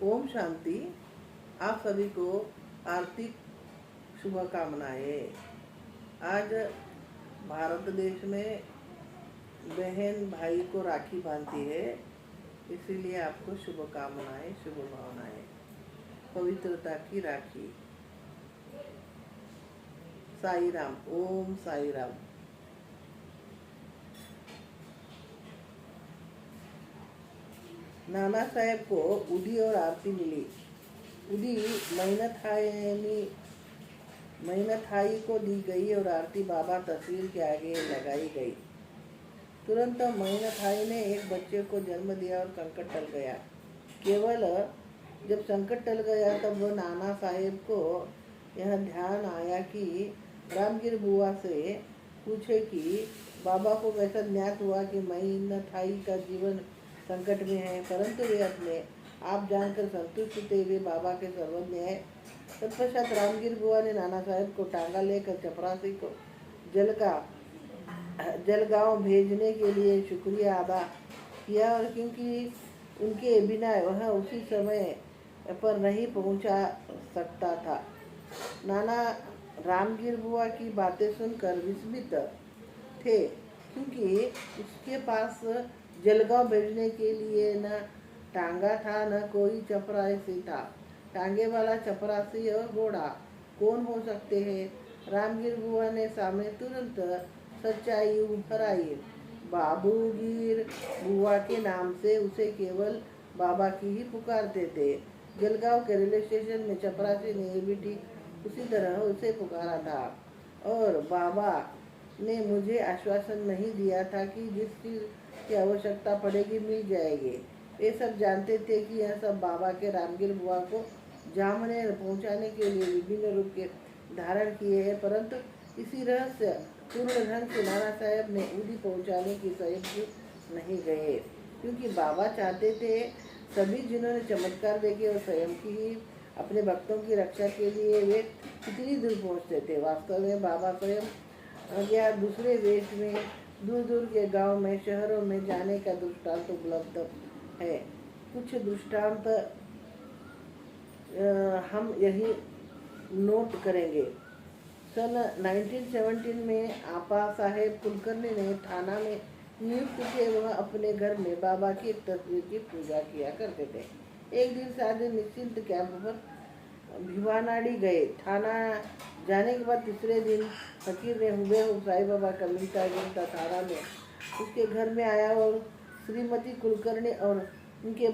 ओम शांति। आप सभी को आर्थिक शुभकामनाएं। आज भारत देश में बहन भाई को राखी बांधती है, इसीलिए आपको शुभकामनाएं, शुभ भावनाएं। पवित्रता की राखी। साई राम। ओम साई राम। नाना साहेब को उदी और आरती मिली। उदी मैनथाई को दी गई और आरती बाबा तस्वीर के आगे लगाई गई। तुरंत मैनथाई ने एक बच्चे को जन्म दिया और संकट टल गया। केवल जब संकट टल गया तब नाना साहेब को यह ध्यान आया कि रामगिर बुआ से पूछे कि बाबा को कैसा ज्ञात हुआ कि मैनथाई का जीवन संकट में है, परंतु वे अपने आप जानकर संतुष्ट थे, वे बाबा के सर्वज्ञ है। तत्पश्चात रामगिर बुआ ने नाना साहेब को टांगा लेकर चपरासी को जलगांव भेजने के लिए शुक्रिया अदा किया, और क्योंकि उनके बिना वह उसी समय पर नहीं पहुंचा सकता था। नाना रामगिर बुआ की बातें सुनकर विस्मित थे, क्योंकि उसके पास जलगांव भेजने के लिए न टांगा था, न कोई चपरासी था। टांगे वाला चपरासी और घोड़ा कौन हो सकते हैं? रामगिर बुआ ने सामने तुरंत सच्चाई उभर आई। बाबूगिर बुआ के नाम से उसे केवल बाबा की ही पुकारते थे। जलगांव के रेलवे स्टेशन में चपरासी ने भी ठीक उसी तरह उसे पुकारा था, और बाबा ने मुझे आश्वासन नहीं दिया था कि जिस चीज़ की आवश्यकता पड़ेगी मिल जाएगी। वे सब जानते थे कि यह सब बाबा के रामगिर बुआ को जामने पहुंचाने के लिए विभिन्न रूप के धारण किए हैं, परंतु इसी रहस्य पूर्ण ढंग से नाना साहेब ने उदी पहुंचाने की संयुक्त नहीं गए, क्योंकि बाबा चाहते थे सभी जिन्होंने चमत्कार देखे और स्वयं की ही अपने भक्तों की रक्षा के लिए वे कितनी दूर पहुंचते थे। वास्तव में बाबा स्वयं या दूसरे वेश में दूर दूर के गांव में, शहरों में जाने का दृष्टांत उपलब्ध है। कुछ दृष्टांत हम यही नोट करेंगे। सन 1917 में आपा साहेब कुलकर्णी ने थाना में नियुक्त थे। वह अपने घर में बाबा की एक तस्वीर की पूजा किया करते थे। एक दिन साधु निश्चिंत कैंप पर भिवानाड़ी गए। थाना जाने के बाद तीसरे दिन फकीर ने हुबेहूब साईं बाबा का मिलता जुलता थाना में उसके घर में आया और श्रीमती कुलकर्णी और उनके